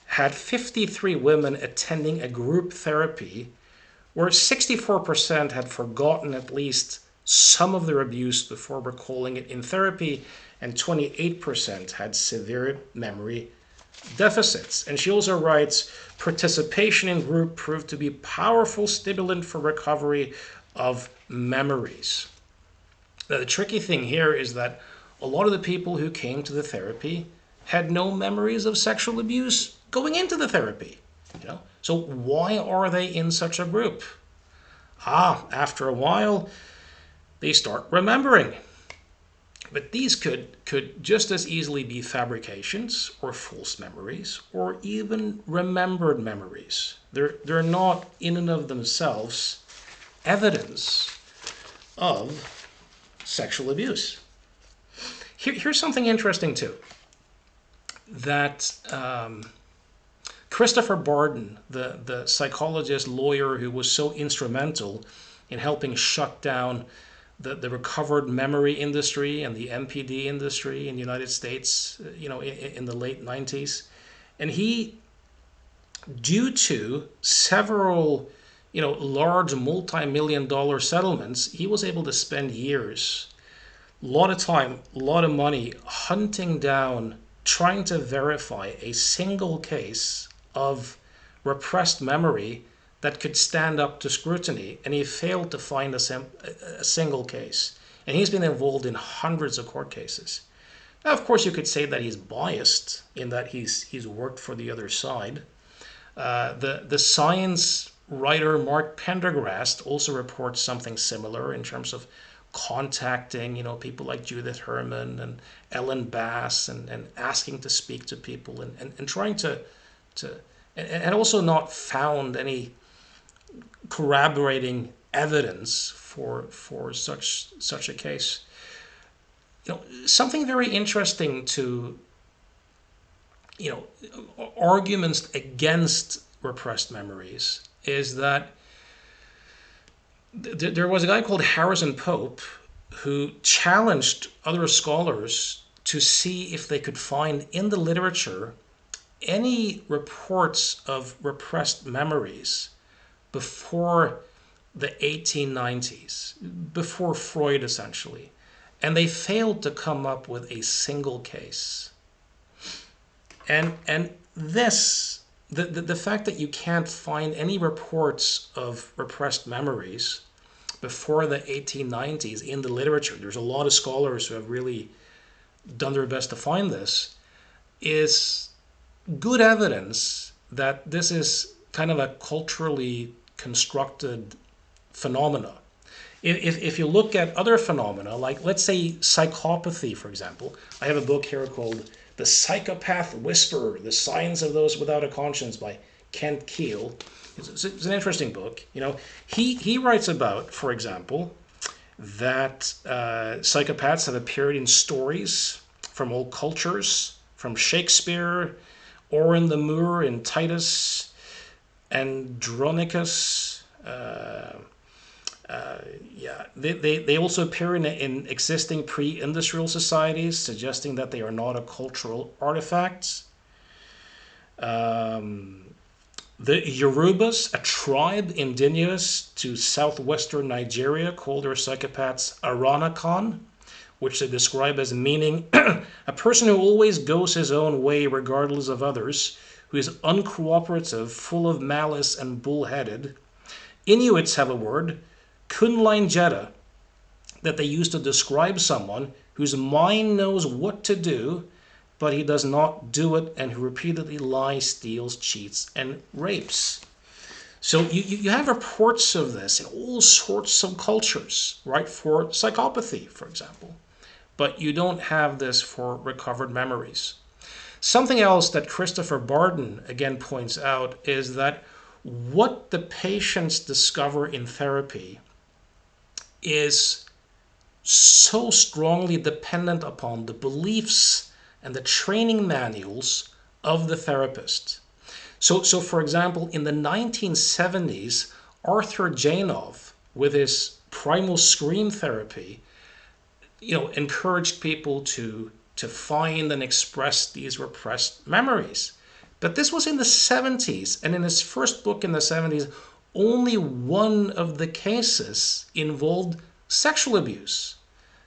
Speaker 1: had 53 women attending a group therapy where 64% had forgotten at least some of their abuse before recalling it in therapy, and 28% had severe memory deficits. And she also writes, participation in group proved to be a powerful stimulant for recovery of memories. Now, the tricky thing here is that a lot of the people who came to the therapy had no memories of sexual abuse going into the therapy. So why are they in such a group? After a while, they start remembering. But these could just as easily be fabrications or false memories or even remembered memories. They're not in and of themselves evidence of sexual abuse. Here's something interesting too, that Christopher Barden, the psychologist, lawyer who was so instrumental in helping shut down the recovered memory industry and the MPD industry in the United States, in the late 90s. And he, due to several, large multi-million-dollar settlements, he was able to spend years, a lot of time, a lot of money hunting down, trying to verify a single case of repressed memory that could stand up to scrutiny, and he failed to find a single case. And he's been involved in hundreds of court cases. Now, of course, you could say that he's biased in that he's worked for the other side. The science writer Mark Pendergrast also reports something similar in terms of contacting, people like Judith Herman and Ellen Bass and asking to speak to people and trying to and also not found any corroborating evidence for such a case. Something very interesting to arguments against repressed memories is that there was a guy called Harrison Pope who challenged other scholars to see if they could find in the literature any reports of repressed memories before the 1890s, before Freud essentially. And they failed to come up with a single case. And this, the fact that you can't find any reports of repressed memories before the 1890s in the literature, there's a lot of scholars who have really done their best to find this, is good evidence that this is kind of a culturally constructed phenomena. If you look at other phenomena, like let's say psychopathy, for example, I have a book here called The Psychopath Whisperer, The Science of Those Without a Conscience by Kent Keel. It's an interesting book. He writes about, for example, that psychopaths have appeared in stories from all cultures, from Shakespeare, Orin the Moor in Titus, Andronicus. They also appear in existing pre-industrial societies, suggesting that they are not a cultural artifact. The Yorubas, a tribe indigenous to southwestern Nigeria, call their psychopaths Aranakan, which they describe as meaning a person who always goes his own way regardless of others, who is uncooperative, full of malice, and bullheaded. Inuits have a word, Kunlein Jetta, that they use to describe someone whose mind knows what to do, but he does not do it, and who repeatedly lies, steals, cheats, and rapes. So you have reports of this in all sorts of cultures, right, for psychopathy, for example. But you don't have this for recovered memories. Something else that Christopher Barden again points out is that what the patients discover in therapy is so strongly dependent upon the beliefs and the training manuals of the therapist. So for example, in the 1970s, Arthur Janov, with his primal scream therapy, encouraged people to find and express these repressed memories. But this was in the 70s, and in his first book in the 70s, only one of the cases involved sexual abuse,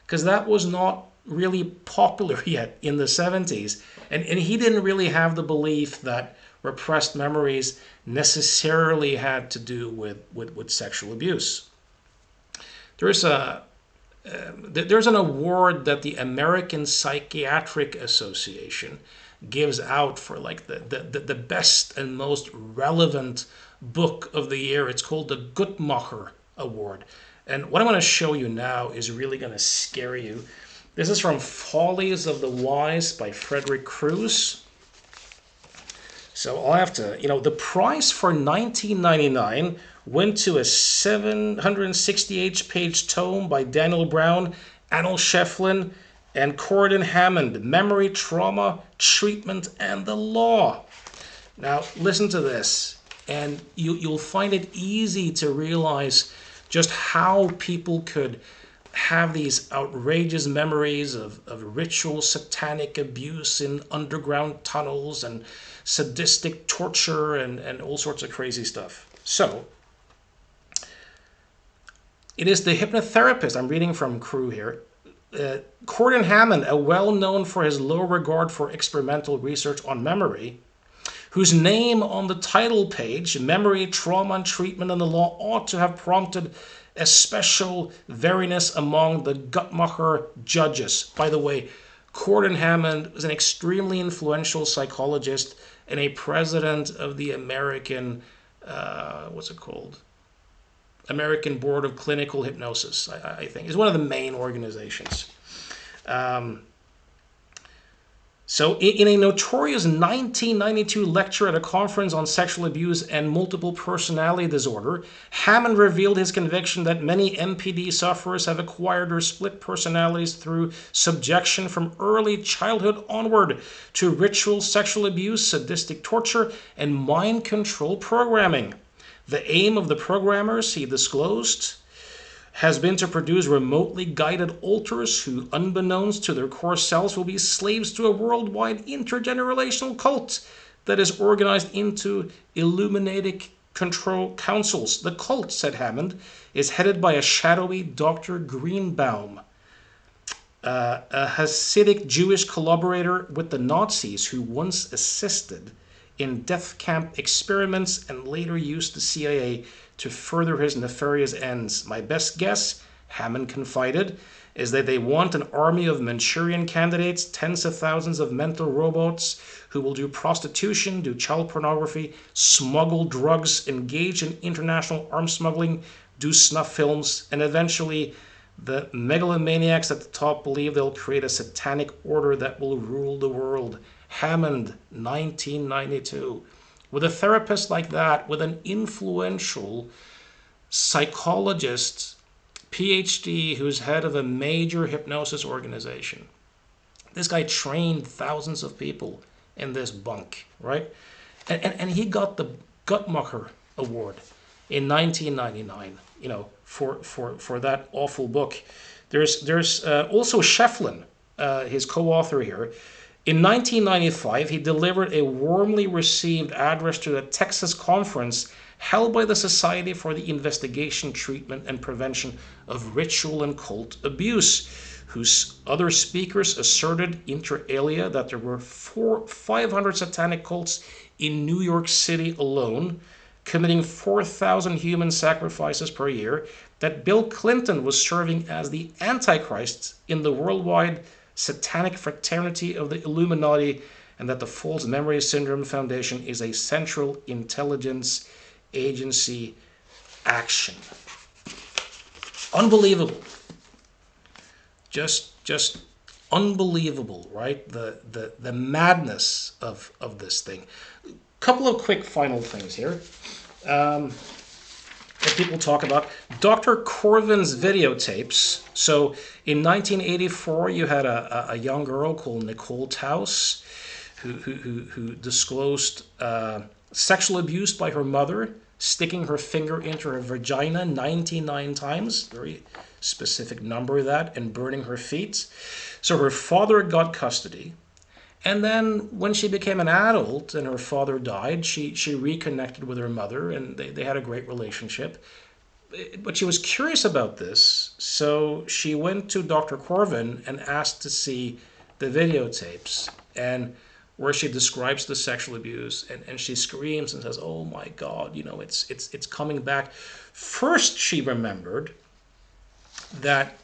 Speaker 1: because that was not really popular yet in the 70s. And he didn't really have the belief that repressed memories necessarily had to do with sexual abuse. There's an award that the American Psychiatric Association gives out for like the best and most relevant book of the year. It's called the Guttmacher Award. And what I'm going to show you now is really going to scare you. This is from Follies of the Wise by Frederick Crews. So I'll have to, the prize for 1999 went to a 768-page tome by Daniel Brown, Anil Sheflin, and Corydon Hammond, Memory, Trauma, Treatment, and the Law. Now, listen to this, and you'll find it easy to realize just how people could have these outrageous memories of ritual satanic abuse in underground tunnels and sadistic torture and all sorts of crazy stuff. So, it is the hypnotherapist, I'm reading from Crew here, Corydon Hammond, a well-known for his low regard for experimental research on memory, whose name on the title page, Memory, Trauma, and Treatment and the Law, ought to have prompted a special wariness among the Guttmacher judges. By the way, Corydon Hammond was an extremely influential psychologist and a president of the American, American Board of Clinical Hypnosis, I think. It's one of the main organizations. So in a notorious 1992 lecture at a conference on sexual abuse and multiple personality disorder, Hammond revealed his conviction that many MPD sufferers have acquired or split personalities through subjection from early childhood onward to ritual sexual abuse, sadistic torture, and mind control programming. The aim of the programmers, he disclosed, has been to produce remotely guided alters who, unbeknownst to their core selves, will be slaves to a worldwide intergenerational cult that is organized into illuminatic control councils. The cult, said Hammond, is headed by a shadowy Dr. Greenbaum, a Hasidic Jewish collaborator with the Nazis who once assisted in death camp experiments and later used the CIA to further his nefarious ends. My best guess, Hammond confided, is that they want an army of Manchurian candidates, tens of thousands of mental robots who will do prostitution, do child pornography, smuggle drugs, engage in international arms smuggling, do snuff films, and eventually the megalomaniacs at the top believe they'll create a satanic order that will rule the world. Hammond, 1992. With a therapist like that, with an influential psychologist, PhD, who's head of a major hypnosis organization. This guy trained thousands of people in this bunk, right? And he got the Guttmacher Award in 1999, for that awful book. There's also Sheflin, his co-author here. In 1995, he delivered a warmly received address to a Texas conference held by the Society for the Investigation, Treatment, and Prevention of Ritual and Cult Abuse, whose other speakers asserted inter alia that there were 500 satanic cults in New York City alone, committing 4,000 human sacrifices per year, that Bill Clinton was serving as the Antichrist in the worldwide satanic fraternity of the Illuminati, and that the False Memory Syndrome Foundation is a central intelligence agency action. Unbelievable. Just unbelievable, right? The madness of this thing. Couple of quick final things here. that people talk about. Dr. Corvin's videotapes. So in 1984, you had a young girl called Nicole who disclosed sexual abuse by her mother, sticking her finger into her vagina 99 times, very specific number that, and burning her feet. So her father got custody. And then when she became an adult and her father died, she reconnected with her mother, and they had a great relationship. But she was curious about this, so she went to Dr. Corvin and asked to see the videotapes, and where she describes the sexual abuse, and she screams and says, "Oh my God, it's coming back." First, she remembered that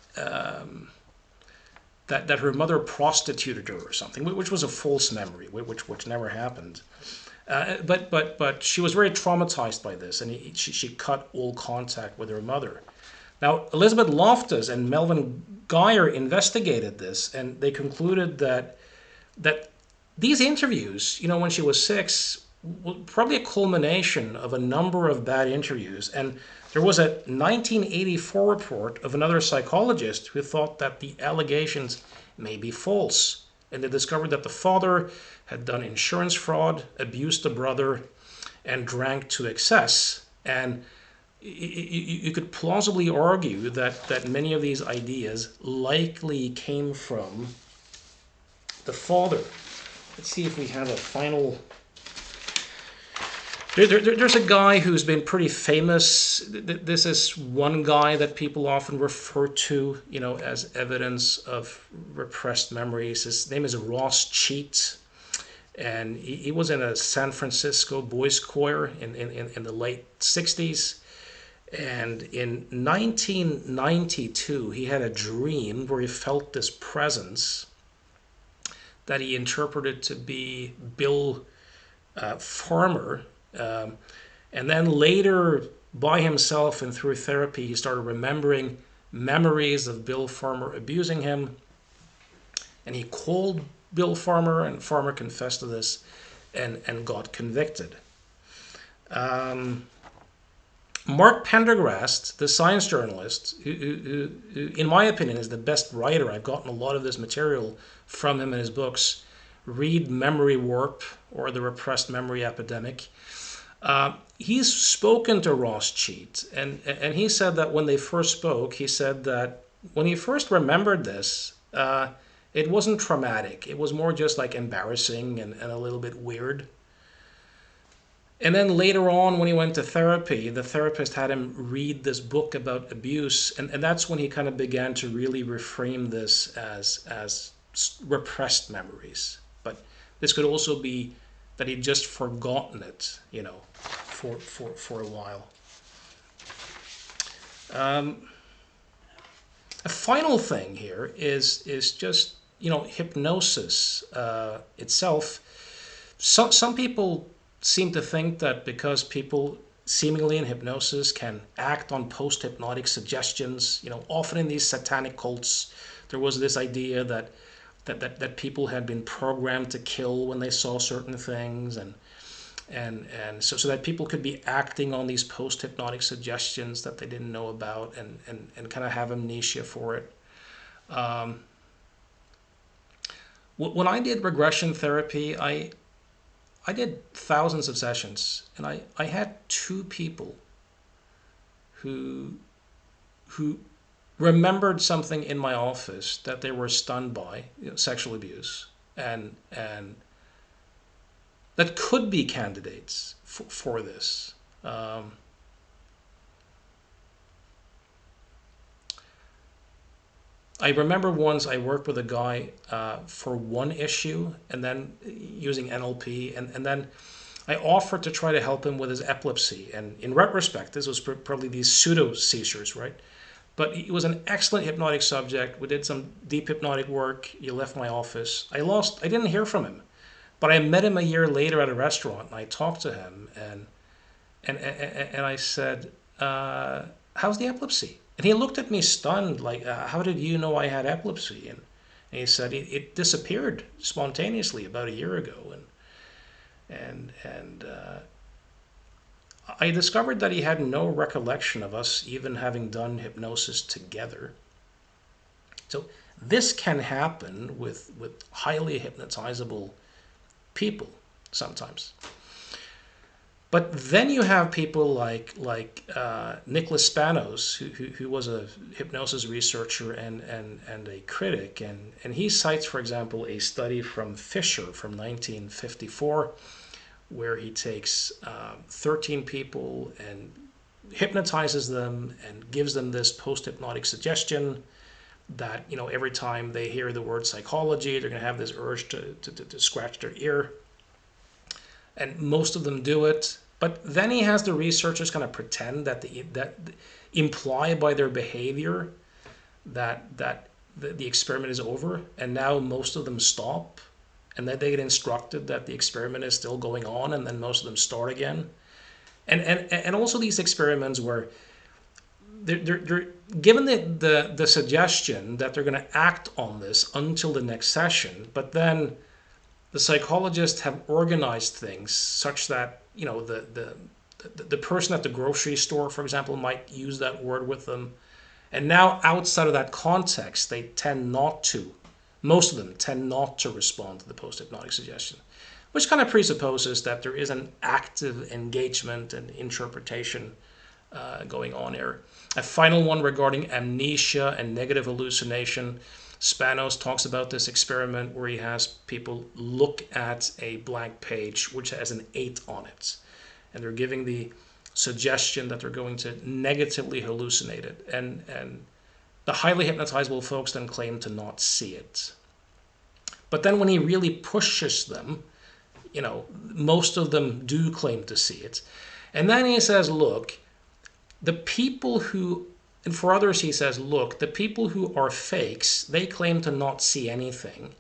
Speaker 1: that her mother prostituted her or something, which was a false memory, which never happened. But she was very traumatized by this, and she cut all contact with her mother. Now, Elisabeth Loftus and Melvin Geyer investigated this, and they concluded that these interviews, when she was 6, were probably a culmination of a number of bad interviews. And there was a 1984 report of another psychologist who thought that the allegations may be false. And they discovered that the father had done insurance fraud, abused the brother, and drank to excess. And you could plausibly argue that many of these ideas likely came from the father. Let's see if we have a final... There's a guy who's been pretty famous. This is one guy that people often refer to, as evidence of repressed memories. His name is Ross Cheat, and he was in a San Francisco boys' choir in the late 60s. And in 1992, he had a dream where he felt this presence that he interpreted to be Bill Farmer. And then later, by himself and through therapy, he started remembering memories of Bill Farmer abusing him. And he called Bill Farmer, and Farmer confessed to this and got convicted. Mark Pendergrast, the science journalist, who, in my opinion, is the best writer. I've gotten a lot of this material from him in his books. Read Memory Warp or The Repressed Memory Epidemic. He's spoken to Ross Cheat, and he said that when they first spoke, he said that when he first remembered this, it wasn't traumatic. It was more just like embarrassing and a little bit weird. And then later on, when he went to therapy, the therapist had him read this book about abuse, and that's when he kind of began to really reframe this as repressed memories. But this could also be that he'd just forgotten it, for a while. A final thing here is just hypnosis itself. Some people seem to think that because people seemingly in hypnosis can act on post-hypnotic suggestions, often in these satanic cults, there was this idea that people had been programmed to kill when they saw certain things, and so that people could be acting on these post-hypnotic suggestions that they didn't know about and kind of have amnesia for it. When I did regression therapy, I did thousands of sessions, and I had 2 people who remembered something in my office that they were stunned by, sexual abuse, and that could be candidates for this. I remember once I worked with a guy for one issue, and then using NLP, and then I offered to try to help him with his epilepsy. And in retrospect, this was probably these pseudo seizures, right? But he was an excellent hypnotic subject. We did some deep hypnotic work. He left my office. I didn't hear from him, but I met him a year later at a restaurant, and I talked to him, and I said, "How's the epilepsy?" And he looked at me stunned, like, "How did you know I had epilepsy?" And he said, "It disappeared spontaneously about a year ago." And I discovered that he had no recollection of us even having done hypnosis together. So this can happen with highly hypnotizable people sometimes. But then you have people like Nicholas Spanos, who was a hypnosis researcher and a critic, and he cites, for example, a study from Fisher from 1954, where he takes 13 people and hypnotizes them and gives them this post-hypnotic suggestion that, you know, every time they hear the word psychology, they're going to have this urge to scratch their ear. And most of them do it. But then he has the researchers kind of pretend that imply by their behavior that the experiment is over, and now most of them stop, and then they get instructed that the experiment is still going on, and then most of them start again. And also these experiments where they're given the suggestion that they're going to act on this until the next session, but then the psychologists have organized things such that, you know, the person at the grocery store, for example, might use that word with them. And now outside of that context, they tend not to, most of them tend not to respond to the post-hypnotic suggestion, which kind of presupposes that there is an active engagement and interpretation going on here. A final one regarding amnesia and negative hallucination. Spanos talks about this experiment where he has people look at a blank page which has an 8 on it, and they're giving the suggestion that they're going to negatively hallucinate it, and the highly hypnotizable folks then claim to not see it. But then when he really pushes them, you know, most of them do claim to see it. And then he says, look, the people who, and for others he says, look, the people who are fakes, they claim to not see anything.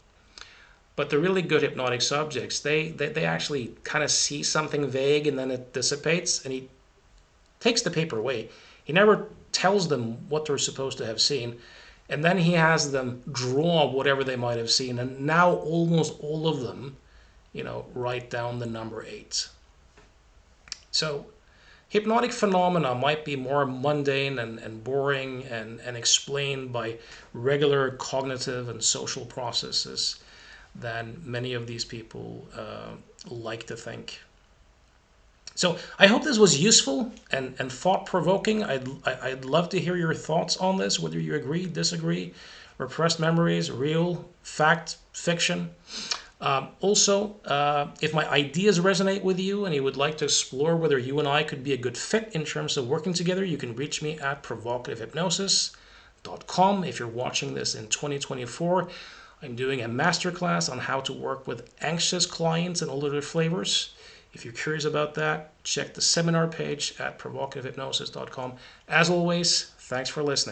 Speaker 1: But the really good hypnotic subjects, they actually kind of see something vague and then it dissipates, and he takes the paper away. He never tells them what they're supposed to have seen. And then he has them draw whatever they might have seen. And now almost all of them, you know, write down the number 8. So hypnotic phenomena might be more mundane and boring and explained by regular cognitive and social processes than many of these people like to think. So I hope this was useful and thought-provoking. I'd love to hear your thoughts on this, whether you agree, disagree, repressed memories, real, fact, fiction. Also, if my ideas resonate with you and you would like to explore whether you and I could be a good fit in terms of working together, you can reach me at provocativhypnosis.com. If you're watching this in 2024, I'm doing a masterclass on how to work with anxious clients and all of their flavors. If you're curious about that, check the seminar page at provocativhypnosis.com. As always, thanks for listening.